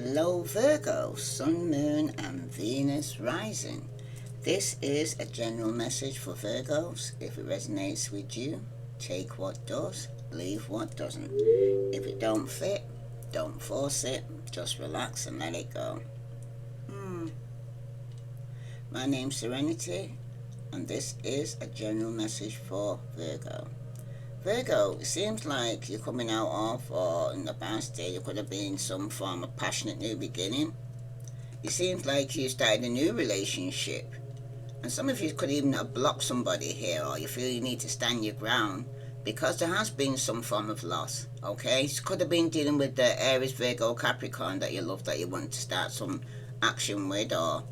Hello Virgo, Sun, Moon and Venus rising. This is a general message for Virgos. If it resonates with you, take what does, leave what doesn't. If it don't fit, don't force it, just relax and let it go. My name's Serenity and this is a general message for Virgo. Virgo, it seems like you're coming out of, or in the past day, there could have been some form of passionate new beginning. It seems like you started a new relationship. And some of you could even have blocked somebody here, or you feel you need to stand your ground because there has been some form of loss, okay? It could have been dealing with the Aries, Virgo, Capricorn that you love, that you want to start some action with, or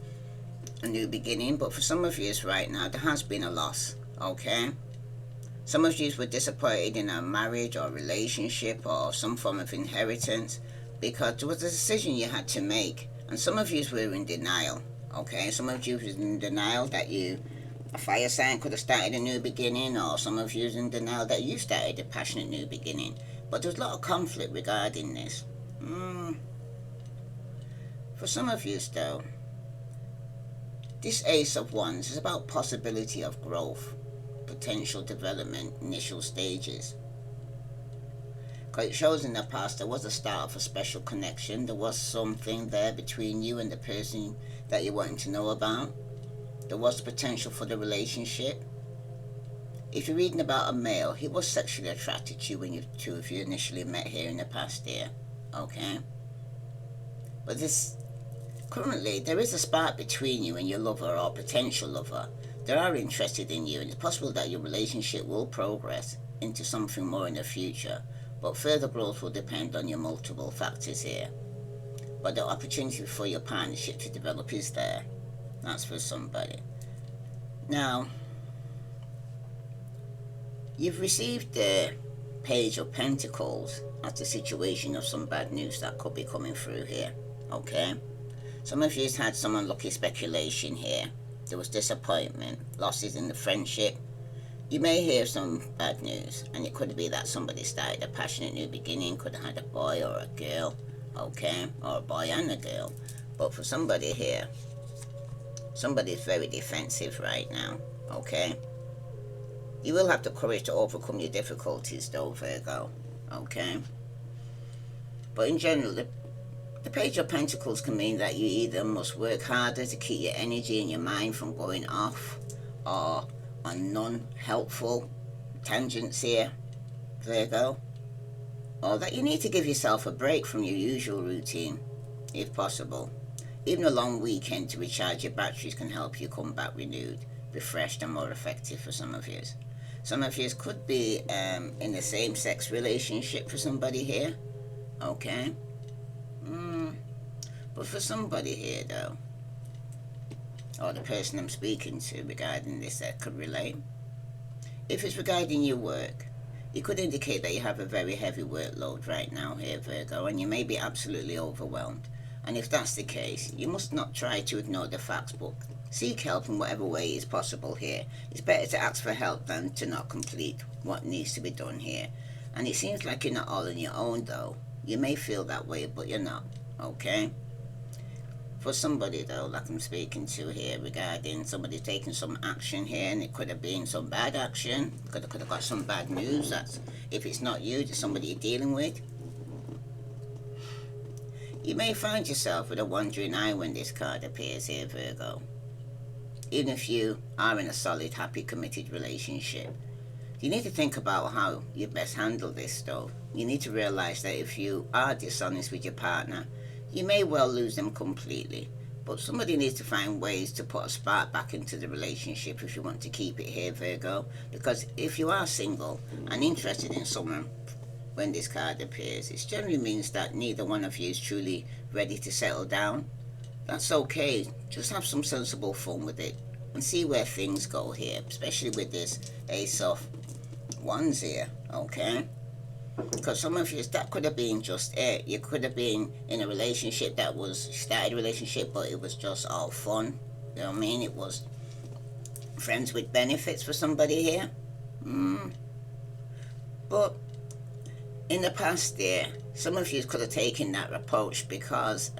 a new beginning. But for some of you right now, there has been a loss, okay? Some of you were disappointed in a marriage or relationship or some form of inheritance because there was a decision you had to make. And some of you were in denial, okay? Some of you were in denial that a fire sign could have started a new beginning, or some of you were in denial that you started a passionate new beginning. But there's a lot of conflict regarding this. For some of you though, this Ace of Wands is about possibility of growth, potential development, initial stages. Because it shows in the past there was a start of a special connection. There was something there between you and the person that you're wanting to know about. There was potential for the relationship. If you're reading about a male, he was sexually attracted to you when you two of you initially met here in the past year, okay? But currently there is a spark between you and your lover or potential lover. They are interested in you, and it's possible that your relationship will progress into something more in the future, but further growth will depend on your multiple factors here. But the opportunity for your partnership to develop is there. That's for somebody. Now, you've received the Page of Pentacles as the situation of some bad news that could be coming through here, okay? Some of you had some unlucky speculation here. There was disappointment, losses in the friendship. You may hear some bad news, and it could be that somebody started a passionate new beginning, could have had a boy or a girl, okay, or a boy and a girl. But for somebody here, somebody's very defensive right now, okay? You will have the courage to overcome your difficulties though, Virgo, okay? But in general, the Page of Pentacles can mean that you either must work harder to keep your energy and your mind from going off or on non-helpful tangents here, Virgo, or that you need to give yourself a break from your usual routine, if possible. Even a long weekend to recharge your batteries can help you come back renewed, refreshed and more effective for some of you. Some of you could be in a same-sex relationship for somebody here, okay? But for somebody here though, or the person I'm speaking to regarding this that could relate, if it's regarding your work, it could indicate that you have a very heavy workload right now here, Virgo, and you may be absolutely overwhelmed. And if that's the case, you must not try to ignore the facts, but seek help in whatever way is possible here. It's better to ask for help than to not complete what needs to be done here. And it seems like you're not all on your own though. You may feel that way, but you're not, okay? For somebody though, like I'm speaking to here, regarding somebody taking some action here, and it could have been some bad action, could have got some bad news. That's if it's not you, it's somebody you're dealing with. You may find yourself with a wandering eye when this card appears here, Virgo. Even if you are in a solid, happy, committed relationship, you need to think about how you best handle this though. You need to realize that if you are dishonest with your partner, you may well lose them completely, but somebody needs to find ways to put a spark back into the relationship if you want to keep it here, Virgo. Because if you are single and interested in someone when this card appears, it generally means that neither one of you is truly ready to settle down. That's okay, just have some sensible fun with it and see where things go here, especially with this Ace of Wands here, okay? Because some of you, that could have been just it. You could have been in a relationship that started a relationship, but it was just all fun. You know what I mean? It was friends with benefits for somebody here. But in the past year, Some of you could have taken that approach because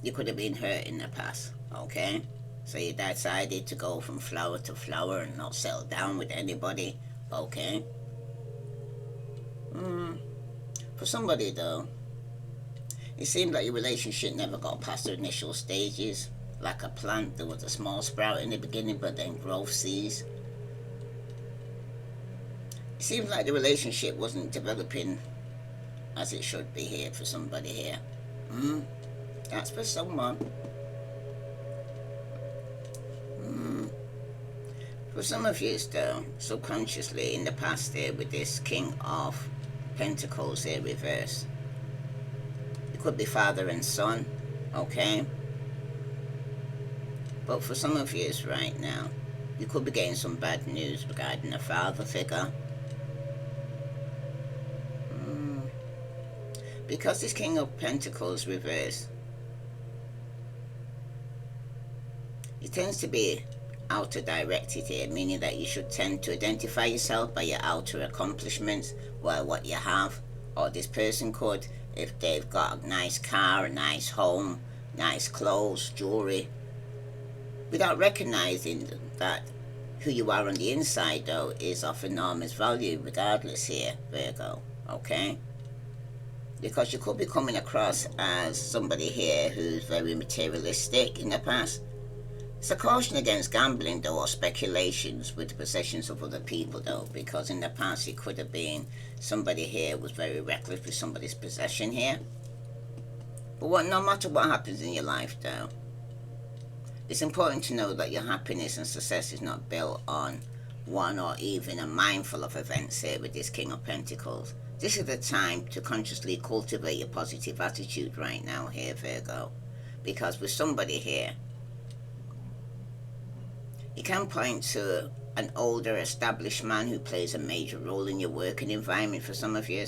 you could have been hurt in the past, okay? So you decided to go from flower to flower and not settle down with anybody, okay? For somebody though, it seemed like your relationship never got past the initial stages. Like a plant, there was a small sprout in the beginning, but then growth ceased. It seems like the relationship wasn't developing as it should be here for somebody here. That's for someone. For some of you though, subconsciously in the past here with this King of Pentacles here reversed. It could be father and son, okay? But for some of you right now, you could be getting some bad news regarding a father figure. Because this King of Pentacles reversed, it tends to be outer directed here, meaning that you should tend to identify yourself by your outer accomplishments, well, what you have. Or this person could, if they've got a nice car, a nice home, nice clothes, jewelry, without recognizing that who you are on the inside though is of enormous value regardless here, Virgo, okay? Because you could be coming across as somebody here who's very materialistic in the past. It's a caution against gambling though, or speculations with the possessions of other people though, because in the past it could have been somebody here was very reckless with somebody's possession here. But no matter what happens in your life though, it's important to know that your happiness and success is not built on one or even a mindful of events here with this King of Pentacles. This is the time to consciously cultivate your positive attitude right now here, Virgo. Because with somebody here, you can point to an older established man who plays a major role in your working environment for some of you.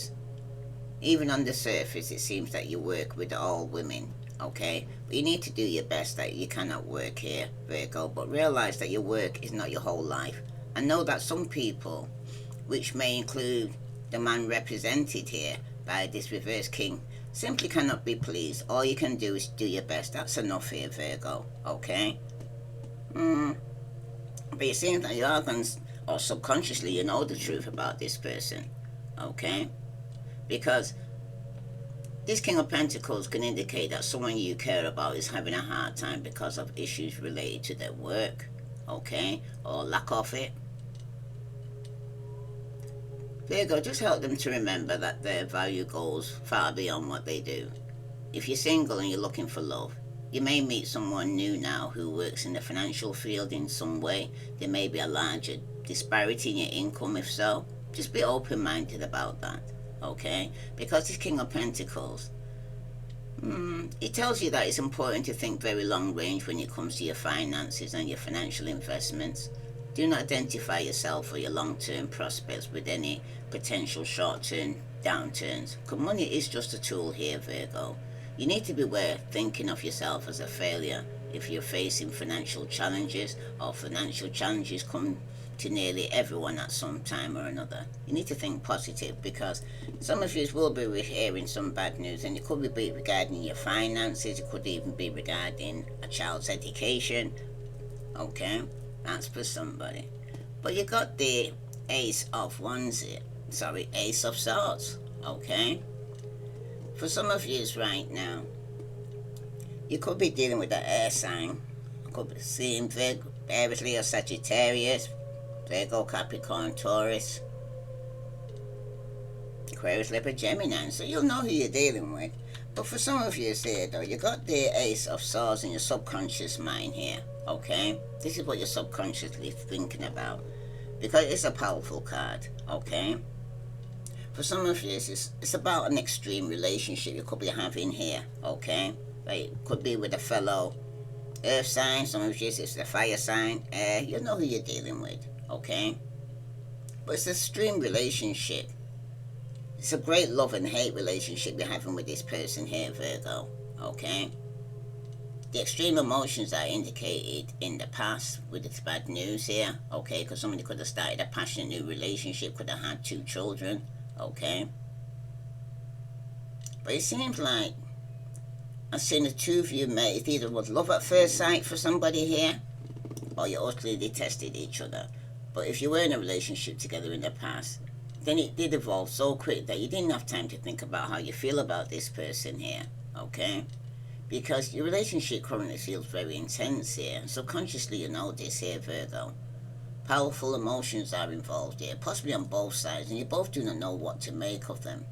Even on the surface, it seems that you work with all women, okay? But you need to do your best that you cannot work here, Virgo, but realize that your work is not your whole life. And know that some people, which may include the man represented here by this reverse king, simply cannot be pleased. All you can do is do your best. That's enough here, Virgo, okay? But it seems that you are going to, or subconsciously, you know the truth about this person, okay? Because this King of Pentacles can indicate that someone you care about is having a hard time because of issues related to their work, okay? Or lack of it. Virgo, just help them to remember that their value goes far beyond what they do. If you're single and you're looking for love, you may meet someone new now who works in the financial field in some way. There may be a larger disparity in your income. If so, just be open-minded about that, okay? Because this King of Pentacles, it tells you that it's important to think very long range when it comes to your finances and your financial investments. Do not identify yourself or your long-term prospects with any potential short-term downturns. Because money is just a tool here, Virgo. You need to beware thinking of yourself as a failure if you're facing financial challenges, or financial challenges come to nearly everyone at some time or another. You need to think positive, because some of you will be hearing some bad news, and it could be regarding your finances, it could even be regarding a child's education, okay? That's for somebody. But you got the Ace of Wands here. Sorry, Ace of Swords, okay? For some of you right now, you could be dealing with an air sign. You could be seeing Virgo, Aries, Leo, Sagittarius, Virgo, Capricorn, Taurus, Aquarius, Libra, Gemini. So you'll know who you're dealing with. But for some of you here though, you got the Ace of Swords in your subconscious mind here, okay? This is what you're subconsciously thinking about, because it's a powerful card, okay? For some of you, it's about an extreme relationship you could be having here, okay? Like, it could be with a fellow earth sign. Some of you, it's the fire sign. You know who you're dealing with, okay? But it's an extreme relationship. It's a great love and hate relationship you're having with this person here, Virgo, okay? The extreme emotions are indicated in the past with this bad news here, okay? Because somebody could have started a passionate new relationship, could have had 2 children, okay? But it seems like as soon as two of you met, it either was love at first sight for somebody here, or you utterly detested each other. But if you were in a relationship together in the past, then it did evolve so quick that you didn't have time to think about how you feel about this person here, okay? Because your relationship currently feels very intense here. Subconsciously you know this here, Virgo. Powerful emotions are involved here, possibly on both sides, and you both do not know what to make of them.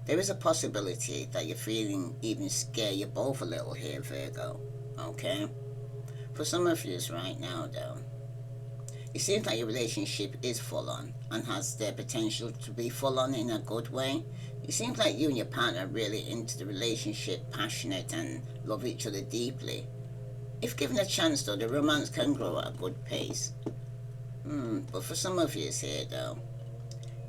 There is a possibility that you're feeling even scare you both a little here, Virgo, okay? For some of you right now, though, it seems like your relationship is full on and has the potential to be full on in a good way. It seems like you and your partner are really into the relationship, passionate, and love each other deeply. If given a chance, though, the romance can grow at a good pace. But for some of you here, though,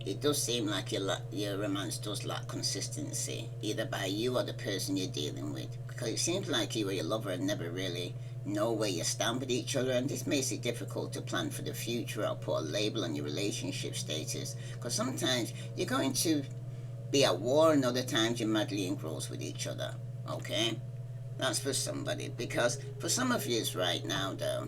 it does seem like your romance does lack consistency, either by you or the person you're dealing with. Because it seems like you or your lover never really know where you stand with each other, and this makes it difficult to plan for the future or put a label on your relationship status. Because sometimes you're going to be at war, and other times you're madly engrossed with each other, okay? That's for somebody. Because for some of you right now, though,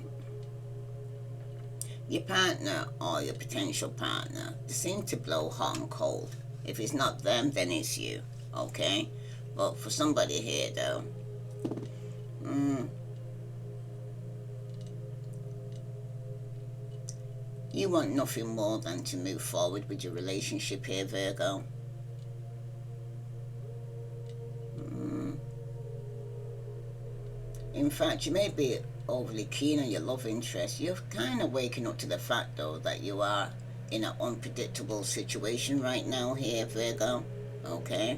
your partner or your potential partner, they seem to blow hot and cold. If it's not them, then it's you, okay? But for somebody here, though, you want nothing more than to move forward with your relationship here, Virgo. In fact, you may be overly keen on your love interest. You're kind of waking up to the fact, though, that you are in an unpredictable situation right now here, Virgo. Okay?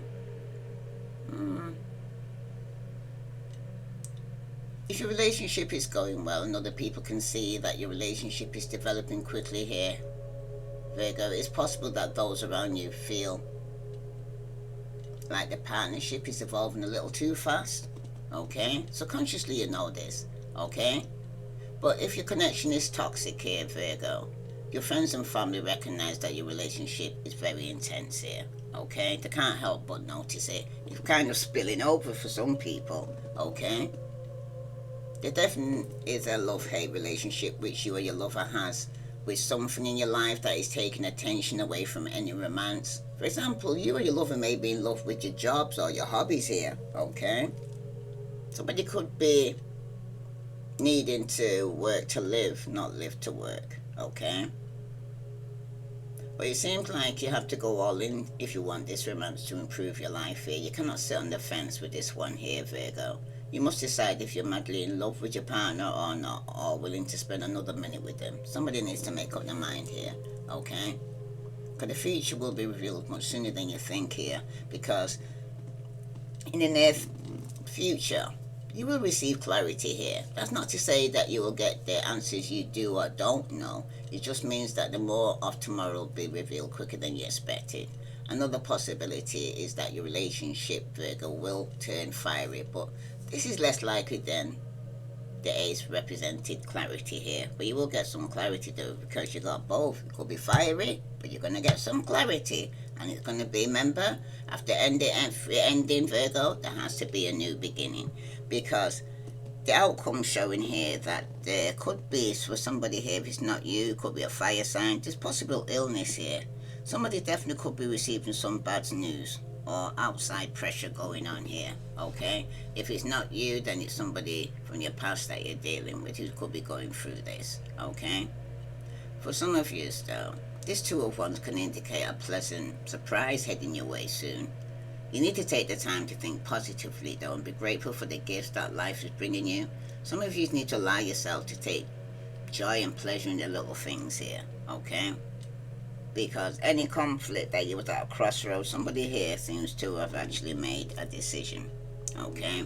If your relationship is going well and other people can see that your relationship is developing quickly here, Virgo, it's possible that those around you feel like the partnership is evolving a little too fast. Okay? So consciously you know this. Okay? But if your connection is toxic here, Virgo, your friends and family recognize that your relationship is very intense here. Okay? They can't help but notice it. It's kind of spilling over for some people. Okay? There definitely is a love-hate relationship which you or your lover has with something in your life that is taking attention away from any romance. For example, you or your lover may be in love with your jobs or your hobbies here. Okay? Somebody could be needing to work to live, not live to work, okay? But it seems like you have to go all in if you want this romance to improve your life here. You cannot sit on the fence with this one here, Virgo. You must decide if you're madly in love with your partner or not, or willing to spend another minute with them. Somebody needs to make up their mind here, okay? Because the future will be revealed much sooner than you think here, because in the near future, you will receive clarity here. That's not to say that you will get the answers you do or don't know. It just means that the more of tomorrow will be revealed quicker than you expected. Another possibility is that your relationship, Virgo, will turn fiery, but this is less likely than the ace represented clarity here. But you will get some clarity though, because you got both. It could be fiery, but you're going to get some clarity. And it's going to be, remember, after ending Virgo, there has to be a new beginning. Because the outcome showing here that there could be, for somebody here, if it's not you, it could be a fire sign. There's possible illness here. Somebody definitely could be receiving some bad news or outside pressure going on here, okay? If it's not you, then it's somebody from your past that you're dealing with who could be going through this, okay? For some of you, though, this Two of Wands can indicate a pleasant surprise heading your way soon. You need to take the time to think positively, though, and be grateful for the gifts that life is bringing you. Some of you need to allow yourself to take joy and pleasure in the little things here, okay? Because any conflict that you was at a crossroads, somebody here seems to have actually made a decision, okay?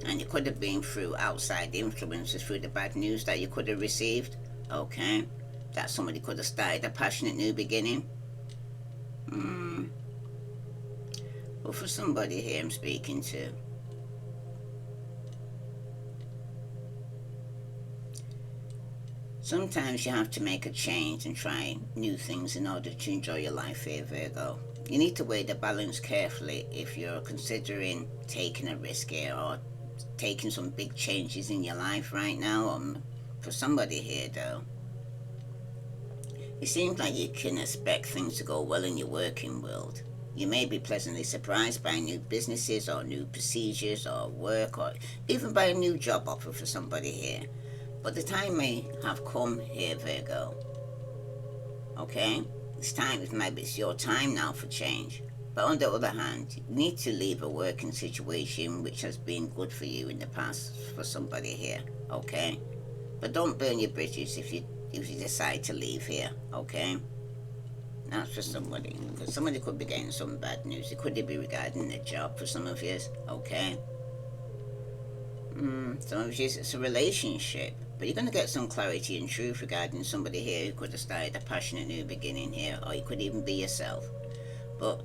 And it could have been through outside influences, through the bad news that you could have received, okay? That somebody could have started a passionate new beginning. But for somebody here I'm speaking to, Sometimes you have to make a change and try new things in order to enjoy your life here, Virgo. You need to weigh the balance carefully if you're considering taking a risk here or taking some big changes in your life right now. For somebody here, though, it seems like you can expect things to go well in your working world. You may be pleasantly surprised by new businesses or new procedures or work or even by a new job offer for somebody here. But the time may have come here, Virgo. Okay? It's your time now for change. But on the other hand, you need to leave a working situation which has been good for you in the past for somebody here. Okay? But don't burn your bridges if you decide to leave here. Okay? That's for somebody. Because somebody could be getting some bad news. It could be regarding the job for some of you. Okay? Some of you, it's a relationship. But you're going to get some clarity and truth regarding somebody here who could have started a passionate new beginning here. Or you could even be yourself. But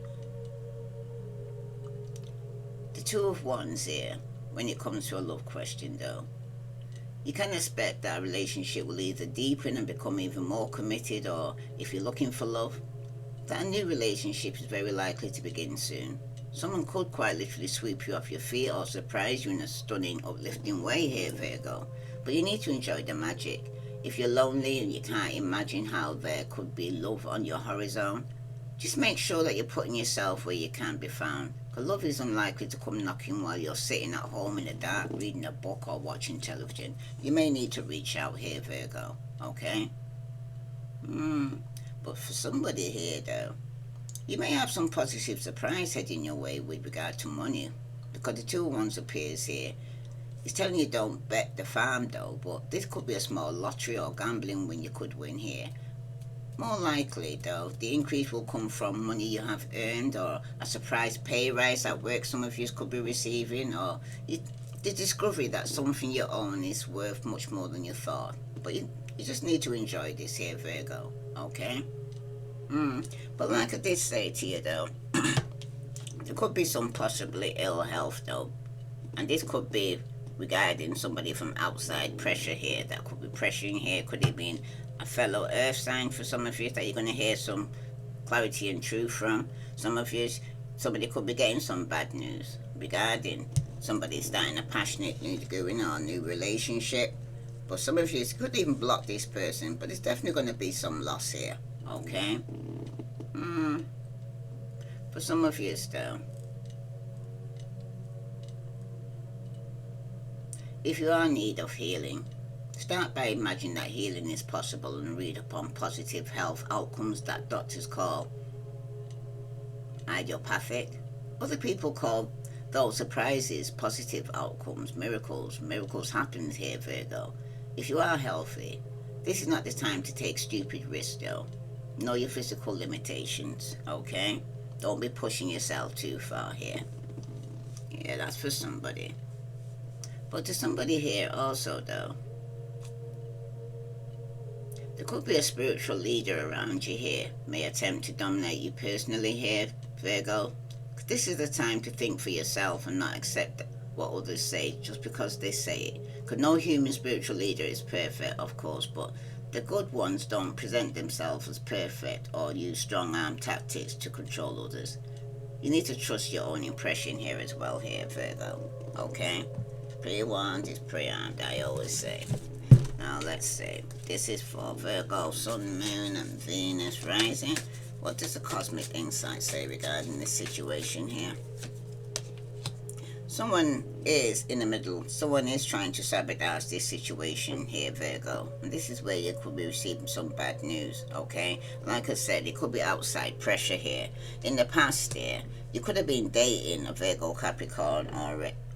the Two of Wands here, when it comes to a love question though, you can expect that a relationship will either deepen and become even more committed, or if you're looking for love, that a new relationship is very likely to begin soon. Someone could quite literally sweep you off your feet or surprise you in a stunning, uplifting way here, Virgo. But you need to enjoy the magic. If you're lonely and you can't imagine how there could be love on your horizon, just make sure that you're putting yourself where you can be found. Because love is unlikely to come knocking while you're sitting at home in the dark reading a book or watching television. You may need to reach out here, Virgo. Okay? But for somebody here, though, you may have some positive surprise heading your way with regard to money. Because the Two of Wands appears here. It's telling you don't bet the farm, though, but this could be a small lottery or gambling win you could win here. More likely, though, the increase will come from money you have earned, or a surprise pay rise at work some of you could be receiving, or the discovery that something you own is worth much more than you thought. But you just need to enjoy this here, Virgo. Okay? But like I did say to you, though, there could be some possibly ill health, though. And this could be regarding somebody from outside pressure here. That could be pressuring here. Could it be a fellow earth sign for some of you that you're going to hear some clarity and truth from? Some of you, somebody could be getting some bad news regarding somebody starting a passionate new going on new relationship. But some of you could even block this person, but there's definitely going to be some loss here. Okay? For some of you though, if you are in need of healing, start by imagining that healing is possible and read upon positive health outcomes that doctors call idiopathic. Other people call those surprises positive outcomes, miracles. Miracles happen here, Virgo. If you are healthy, this is not the time to take stupid risks, though. Know your physical limitations, okay? Don't be pushing yourself too far here. Yeah, that's for somebody. But to somebody here also, though, there could be a spiritual leader around you here, may attempt to dominate you personally here, Virgo. This is the time to think for yourself and not accept what others say just because they say it. Because no human spiritual leader is perfect, of course, but the good ones don't present themselves as perfect or use strong-arm tactics to control others. You need to trust your own impression here as well here, Virgo. Okay? Pre-warned is pre-armed, I always say. Now let's see. This is for Virgo, Sun, Moon, and Venus rising. What does the cosmic insight say regarding this situation here? Someone is in the middle. Someone is trying to sabotage this situation here, Virgo. And this is where you could be receiving some bad news, okay? Like I said, it could be outside pressure here. In the past here, you could have been dating a Virgo, Capricorn,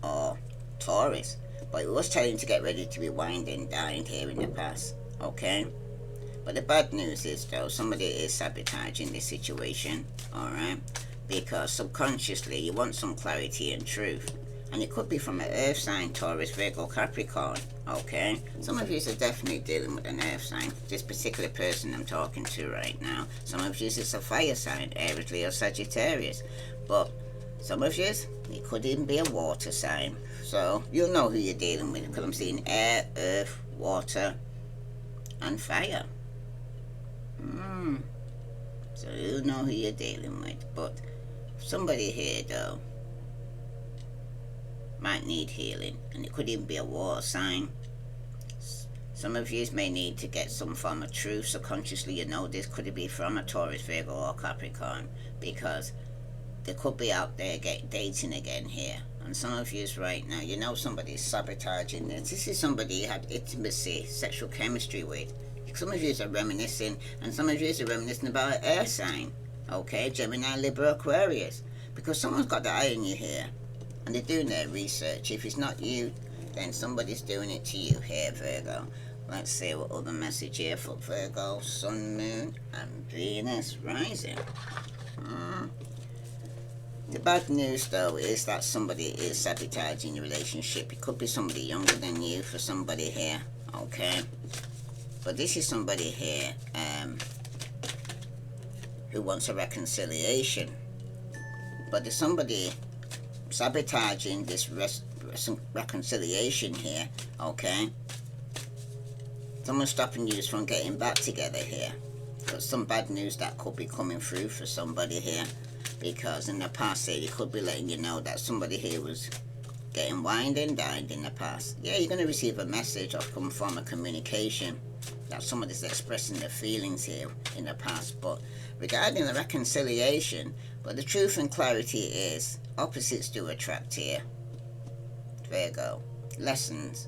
or Taurus. But it was telling you to get ready to be winding down here in the past, okay? But the bad news is, though, somebody is sabotaging this situation, alright? Because subconsciously, you want some clarity and truth. And it could be from an earth sign, Taurus, Virgo, Capricorn, okay? Some of you are definitely dealing with an earth sign. This particular person I'm talking to right now. Some of you is a fire sign, Aries, Leo, Sagittarius. But some of you, it could even be a water sign. So you'll know who you're dealing with, because I'm seeing air, earth, water, and fire. So you know who you're dealing with. But somebody here, though, might need healing. And it could even be a water sign. Some of you may need to get some form of truth. Subconsciously, you know this could be from a Taurus, Virgo, or Capricorn. Because they could be out there dating again here. And some of you right now, you know somebody's sabotaging this. This is somebody you had intimacy, sexual chemistry with. Some of you are reminiscing, and some of you are reminiscing about an air sign. Okay, Gemini, Libra, Aquarius. Because someone's got the eye on you here. And they're doing their research. If it's not you, then somebody's doing it to you here, Virgo. Let's see what other message here for Virgo, Sun, Moon, and Venus rising. The bad news, though, is that somebody is sabotaging your relationship. It could be somebody younger than you for somebody here, okay? But this is somebody here who wants a reconciliation. But there's somebody sabotaging this reconciliation here, okay? Someone's stopping you from getting back together here. There's some bad news that could be coming through for somebody here, because in the past here, you could be letting you know that somebody here was getting wined and dined in the past. Yeah, you're going to receive a message of some form of communication that somebody's expressing their feelings here in the past. But regarding the reconciliation, but the truth and clarity is opposites do attract here, Virgo. Lessons.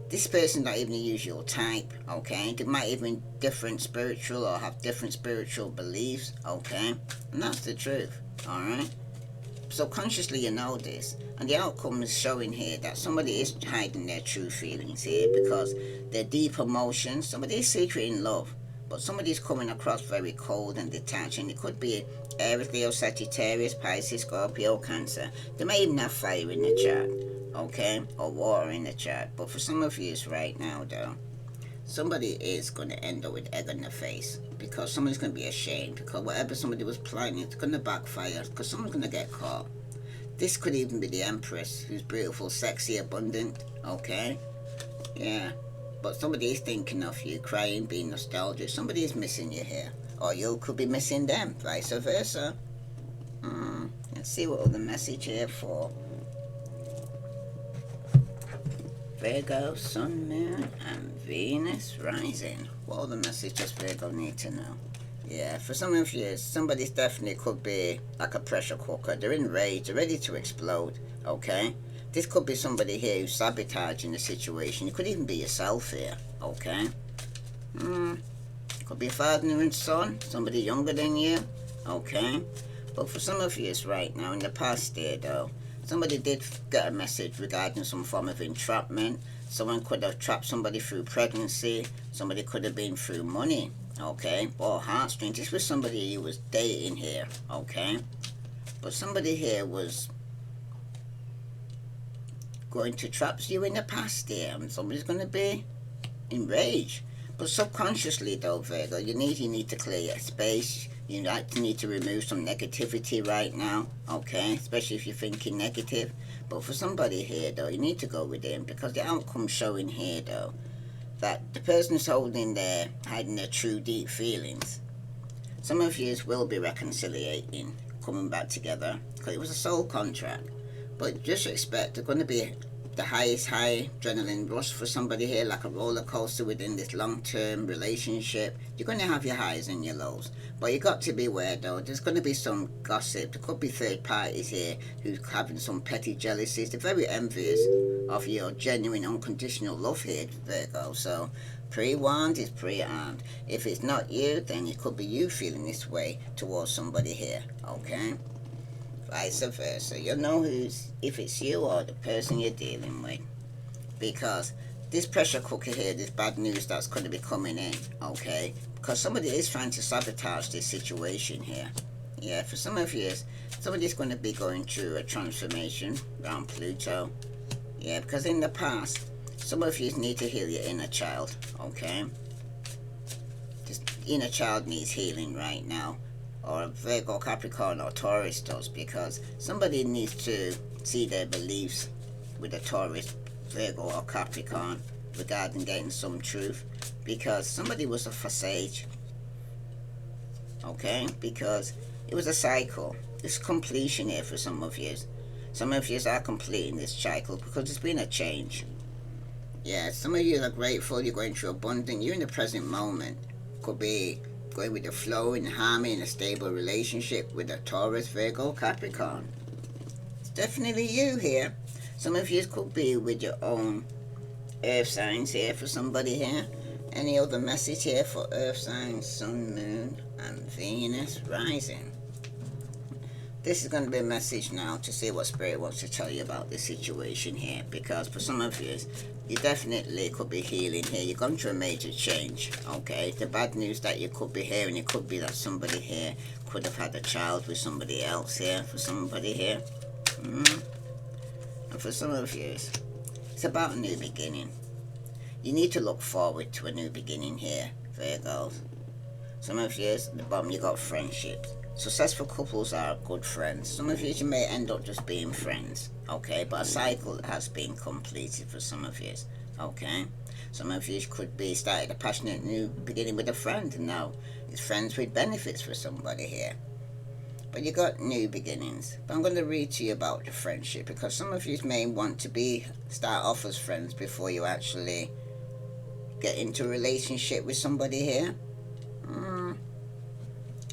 This person's not even the usual type, okay? They might even be different spiritual or have different spiritual beliefs, okay? And that's the truth, alright? Subconsciously you know this, and the outcome is showing here that somebody is hiding their true feelings here because their deep emotions, somebody is secret in love, but somebody's coming across very cold and detached, and it could be Aries, Leo, Sagittarius, Pisces, Scorpio, Cancer. They may even have fire in the chart, okay, or water in the chart. But for some of you right now, though, somebody is going to end up with egg on the face because somebody's going to be ashamed because whatever somebody was planning, it's going to backfire because someone's going to get caught. This could even be the Empress, who's beautiful, sexy, abundant, okay? Yeah, but somebody is thinking of you, crying, being nostalgic. Somebody is missing you here, or you could be missing them, vice versa. Let's see what other message here for Virgo, Sun, Moon, and Venus rising. What other message does Virgo need to know? Yeah, for some of you, somebody's definitely could be like a pressure cooker. They're enraged, they're ready to explode, okay? This could be somebody here who's sabotaging the situation. It could even be yourself here, okay? Could be a father and son, somebody younger than you, okay? But for some of you right now, in the past year though, somebody did get a message regarding some form of entrapment. Someone could have trapped somebody through pregnancy. Somebody could have been through money, okay? Or heartstrings. This was somebody you was dating here, okay? But somebody here was going to trap you in the past here, and somebody's going to be enraged. But subconsciously though, Virgo, you need to clear your space. You need to remove some negativity right now, okay? Especially if you're thinking negative. But for somebody here though, you need to go within, because the outcome's showing here though that the person's hiding their true deep feelings. Some of you will be reconciliating, coming back together, because it was a soul contract. But just expect there's going to be the highest high adrenaline rush for somebody here, like a roller coaster within this long-term relationship. You're going to have your highs and your lows, but you got to be aware though, there's going to be some gossip. There could be third parties here who's having some petty jealousies. They're very envious of your genuine unconditional love here, Virgo. So pre-warned is pre-armed. If it's not you, then it could be you feeling this way towards somebody here, okay? Vice versa. You'll know if it's you or the person you're dealing with. Because this pressure cooker here, this bad news that's going to be coming in, okay? Because somebody is trying to sabotage this situation here. Yeah, for some of you, somebody's going to be going through a transformation around Pluto. Yeah, because in the past, some of you need to heal your inner child, okay? This inner child needs healing right now. Or Virgo, Capricorn, or Taurus does, because somebody needs to see their beliefs with a Taurus, Virgo, or Capricorn regarding getting some truth. because somebody was a facade, okay? Because it was a cycle. It's completion here for some of you. Some of you are completing this cycle because there's been a change. Yeah, some of you are grateful, you're going through abundance, you're in the present moment. Could be going with the flow, in harmony, in a stable relationship with a Taurus, Virgo, Capricorn. It's definitely you here. Some of you could be with your own earth signs here for somebody here. Any other message here for earth signs, sun, moon, and Venus rising? This is going to be a message now to see what Spirit wants to tell you about this situation here, because for some of you, you definitely could be healing here. You're going through a major change, okay? The bad news that you could be hearing, it could be that somebody here could have had a child with somebody else here, for somebody here. And for some of you, it's about a new beginning. You need to look forward to a new beginning here, Virgos. Some of you, at the bottom, you got friendships. Successful couples are good friends. Some of you may end up just being friends, okay? But a cycle has been completed for some of you, okay? Some of you could be started a passionate new beginning with a friend, and now it's friends with benefits for somebody here. But you got new beginnings. But I'm going to read to you about the friendship, because some of you may want to start off as friends before you actually get into a relationship with somebody here.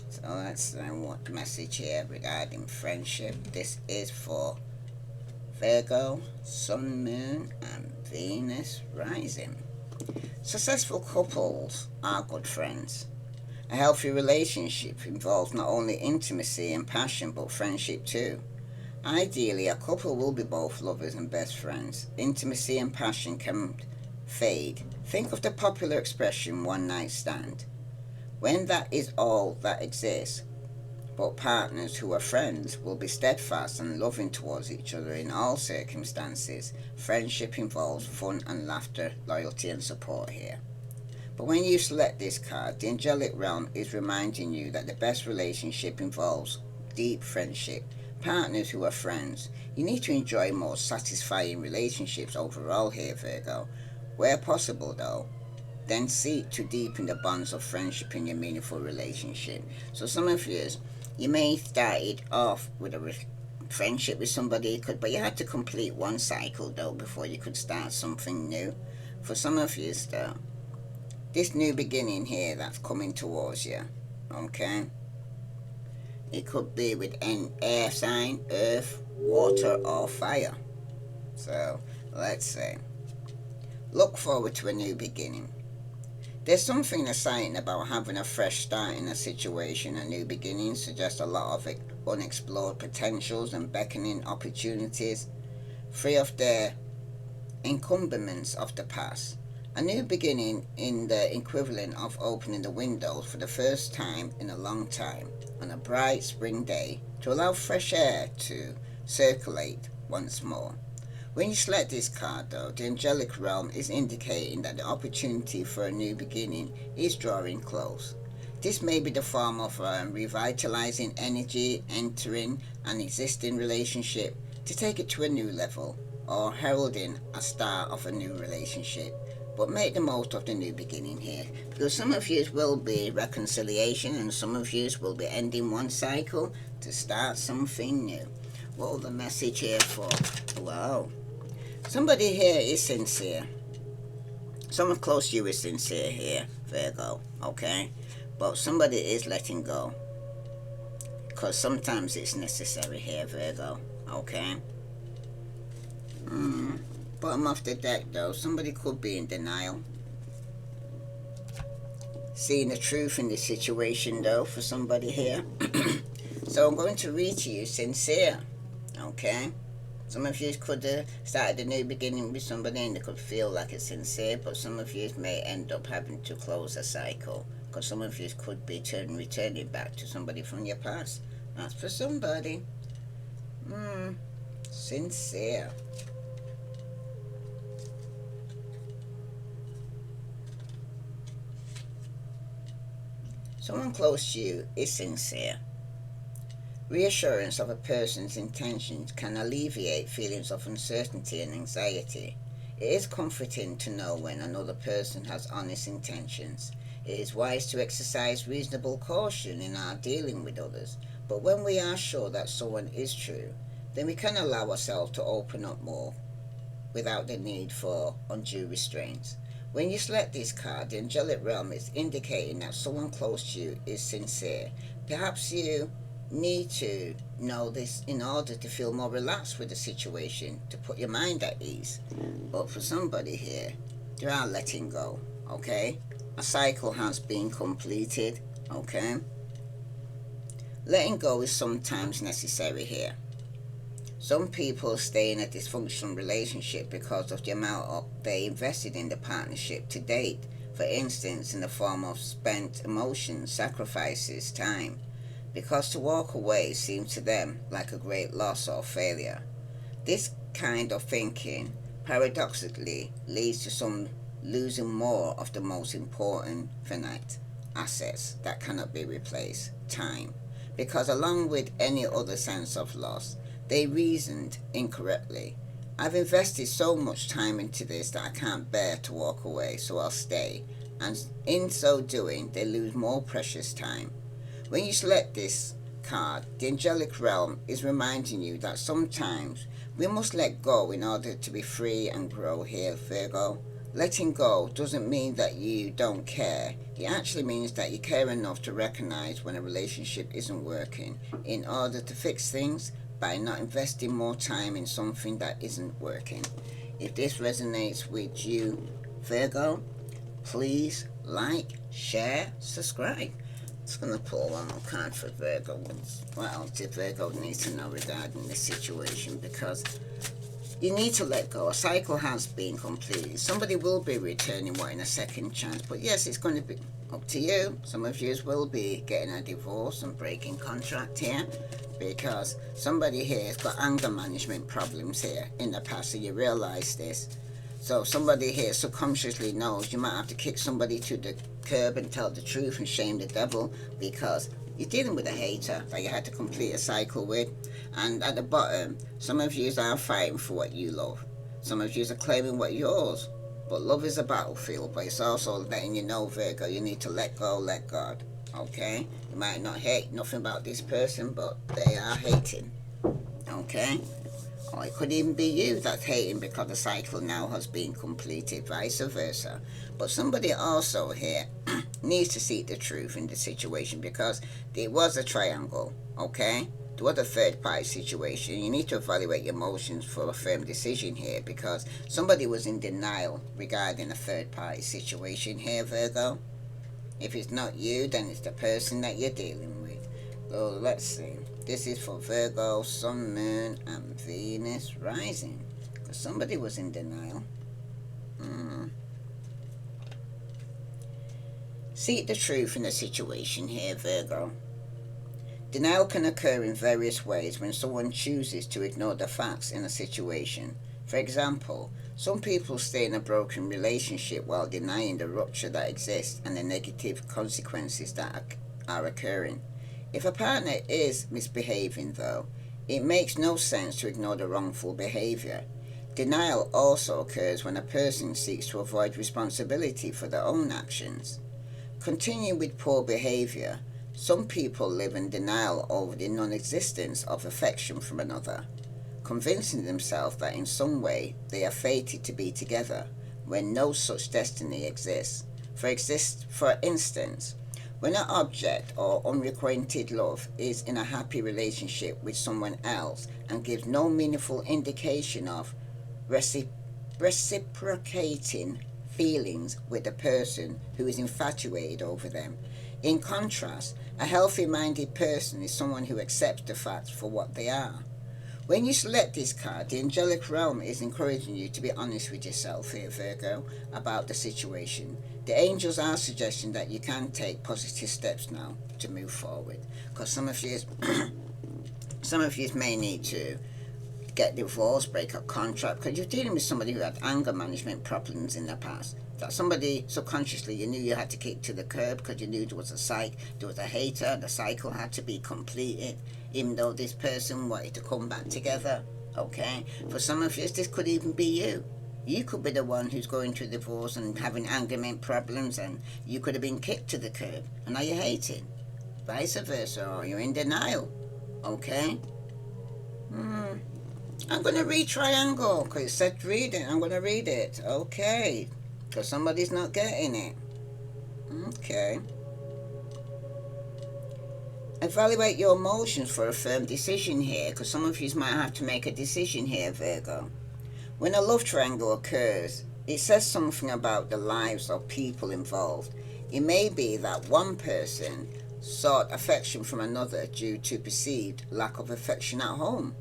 So let's what message here regarding friendship. This is for Virgo, Sun, Moon, and Venus rising. Successful couples are good friends. A healthy relationship involves not only intimacy and passion, but friendship too. Ideally, a couple will be both lovers and best friends. Intimacy and passion can fade. Think of the popular expression one night stand. When that is all that exists, but partners who are friends will be steadfast and loving towards each other in all circumstances. Friendship involves fun and laughter, loyalty and support here. But when you select this card, the angelic realm is reminding you that the best relationship involves deep friendship, partners who are friends. You need to enjoy more satisfying relationships overall here, Virgo. Where possible though, then seek to deepen the bonds of friendship in your meaningful relationship. So some of you may started off with a friendship with somebody, but you had to complete one cycle though before you could start something new. For some of you though, this new beginning here that's coming towards you, okay? It could be with an air sign, earth, water, or fire. So let's say, look forward to a new beginning. There's something exciting about having a fresh start in a situation. A new beginning suggests a lot of unexplored potentials and beckoning opportunities, free of the encumbrance of the past. A new beginning in the equivalent of opening the windows for the first time in a long time on a bright spring day to allow fresh air to circulate once more. When you select this card though, the angelic realm is indicating that the opportunity for a new beginning is drawing close. This may be the form of revitalizing energy, entering an existing relationship to take it to a new level, or heralding a start of a new relationship. But make the most of the new beginning here, because some of you will be reconciliation and some of you will be ending one cycle to start something new. What will the message here for? Wow. Somebody here is sincere. Someone close to you is sincere here, Virgo, okay? But somebody is letting go, because sometimes it's necessary here, Virgo, okay? Bottom of the deck though, somebody could be in denial. Seeing the truth in this situation though for somebody here. So I'm going to read to you sincere, okay? Some of you could have started a new beginning with somebody and they could feel like it's sincere, but some of you may end up having to close a cycle, because some of you could be returning back to somebody from your past. That's for somebody. Sincere. Someone close to you is sincere. Reassurance of a person's intentions can alleviate feelings of uncertainty and anxiety. It is comforting to know when another person has honest intentions. It is wise to exercise reasonable caution in our dealing with others, but when we are sure that someone is true, then we can allow ourselves to open up more without the need for undue restraints. When you select this card, the angelic realm is indicating that someone close to you is sincere. Perhaps you need to know this in order to feel more relaxed with the situation, to put your mind at ease. But for somebody here, they are letting go, okay? A cycle has been completed, okay? Letting go is sometimes necessary here. Some people stay in a dysfunctional relationship because of the amount they invested in the partnership to date, for instance, in the form of spent emotions, sacrifices, time, because to walk away seems to them like a great loss or failure. This kind of thinking, paradoxically, leads to some losing more of the most important finite assets that cannot be replaced, time, because along with any other sense of loss, they reasoned incorrectly. I've invested so much time into this that I can't bear to walk away, so I'll stay. And in so doing, they lose more precious time. When you select this card, the angelic realm is reminding you that sometimes we must let go in order to be free and grow here, Virgo. Letting go doesn't mean that you don't care. It actually means that you care enough to recognize when a relationship isn't working in order to fix things by not investing more time in something that isn't working. If this resonates with you, Virgo, please like, share, subscribe. Just going to pull one more card for Virgo. What else did Virgo need to know regarding this situation? Because you need to let go. A cycle has been completed. Somebody will be returning wanting a second chance. But yes, it's going to be up to you. Some of you will be getting a divorce and breaking contract here, because somebody here has got anger management problems here in the past, so you realize this. So somebody here subconsciously knows you might have to kick somebody to the curb and tell the truth and shame the devil, because you're dealing with a hater that you had to complete a cycle with. And at the bottom, some of you are fighting for what you love. Some of you are claiming what yours. But love is a battlefield, but it's also letting you know, Virgo, you need to let go, let God. Okay? You might not hate nothing about this person, but they are hating. Okay? Or it could even be you that's hating because the cycle now has been completed, vice versa. But somebody also here needs to seek the truth in the situation, because there was a triangle, okay? There was a third party situation. You need to evaluate your emotions for a firm decision here, because somebody was in denial regarding a third party situation here, Virgo. If it's not you, then it's the person that you're dealing with. So let's see. This is for Virgo, Sun, Moon, and Venus rising. Because somebody was in denial. Seek the truth in the situation here, Virgo. Denial can occur in various ways when someone chooses to ignore the facts in a situation. For example, some people stay in a broken relationship while denying the rupture that exists and the negative consequences that are occurring. If a partner is misbehaving, though, it makes no sense to ignore the wrongful behavior. Denial also occurs when a person seeks to avoid responsibility for their own actions. Continue with poor behavior. Some people live in denial over the non-existence of affection from another, convincing themselves that in some way they are fated to be together when no such destiny exists. For instance, when an object or unrequited love is in a happy relationship with someone else and gives no meaningful indication of reciprocating feelings with the person who is infatuated over them. In contrast, a healthy-minded person is someone who accepts the facts for what they are. When you select this card, the angelic realm is encouraging you to be honest with yourself here, Virgo, about the situation. The angels are suggesting that you can take positive steps now to move forward, because some of you may need to get divorced, break a contract, because you're dealing with somebody who had anger management problems in the past. That somebody subconsciously you knew you had to kick to the curb because you knew there was a hater, the cycle had to be completed, even though this person wanted to come back together. Okay? For some of you, this could even be you. You could be the one who's going through divorce and having anger problems, and you could have been kicked to the curb, and now you're hating. Vice versa, or you're in denial. Okay? I'm going to read triangle because it said read it. I'm going to read it. Okay. Because somebody's not getting it. Okay. Evaluate your emotions for a firm decision here, because some of you might have to make a decision here, Virgo. When a love triangle occurs, it says something about the lives of people involved. It may be that one person sought affection from another due to perceived lack of affection at home.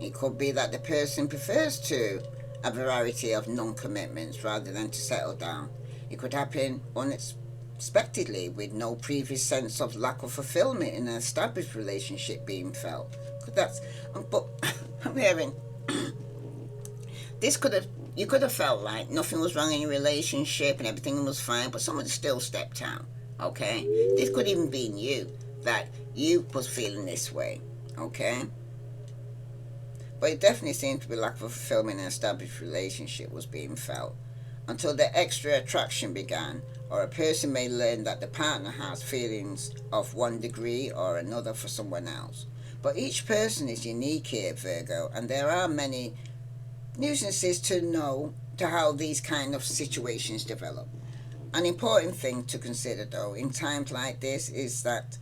It could be that the person prefers to a variety of non-commitments rather than to settle down. It could happen unexpectedly with no previous sense of lack of fulfillment in an established relationship being felt. But I'm hearing this you could have felt like nothing was wrong in your relationship and everything was fine, but someone still stepped out. Okay, this could even be you, that you was feeling this way. Okay, but it definitely seemed to be lack of fulfillment in an established relationship was being felt until the extra attraction began, or a person may learn that the partner has feelings of one degree or another for someone else. But each person is unique here, Virgo, and there are many nuances to how these kind of situations develop. An important thing to consider, though, in times like this is that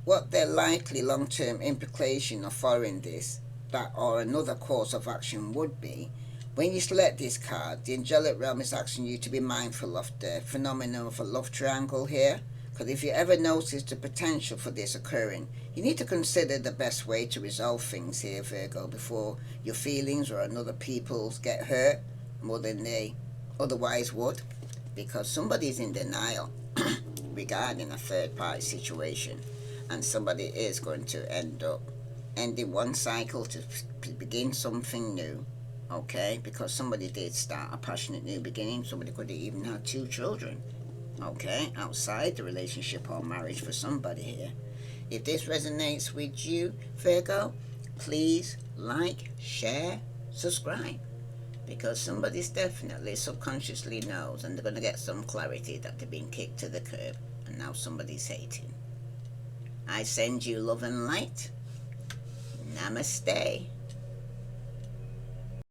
what the likely long-term implication of following this, that or another course of action would be. When you select this card, the angelic realm is asking you to be mindful of the phenomenon of a love triangle here. Because if you ever notice the potential for this occurring, you need to consider the best way to resolve things here, Virgo, before your feelings or another people's get hurt more than they otherwise would. Because somebody's in denial regarding a third party situation, and somebody is going to end up ending one cycle to begin something new. Okay, because somebody did start a passionate new beginning. Somebody could have even had 2 children. Okay, outside the relationship or marriage for somebody here. If this resonates with you, Virgo, please like, share, subscribe. Because somebody's definitely subconsciously knows, and they're going to get some clarity that they're being kicked to the curb and now somebody's hating. I send you love and light. Namaste.